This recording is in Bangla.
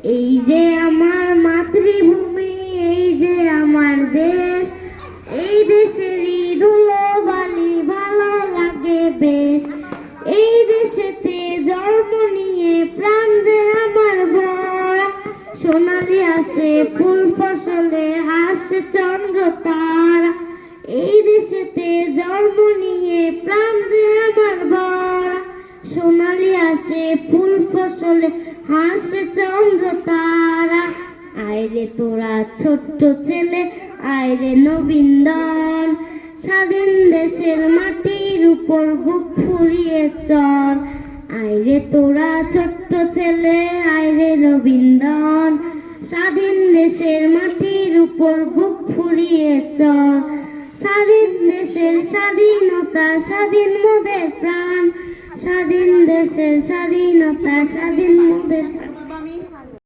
এই যে আমার মাতৃভূমি, এই যে আমার দেশ, এই দেশেরই ধুলো বালি ভালো লাগে বেশ। এই দেশেতে জন্ম নিয়ে প্রাণ যে আমার ভরা, সোনালি আসে ফুল ফসলে হাসে চন্দ্র তারা। এই দেশেতে জন্ম নিয়ে প্রাণ যে আমার ভরা, সোনালি আসে ফুল ফসলে হাসে চন্দ্র তারা। আইরে তোরা ছোট্ট ছেলে, আইরে নবীনদন, স্বাধীন দেশের মাটির উপর বুক ফুরিয়ে চল। আইরে তোরা ছোট্ট ছেলে, আইরে নবীনদন, স্বাধীন দেশের মাটির উপর বুক ফুরিয়ে চল। স্বাধীন দেশের স্বাধীনতা, স্বাধীন মোদের প্রাণ, স্বাধীন দেশের স্বাধীনতা, স্বাধীন মোদের প্রাণ।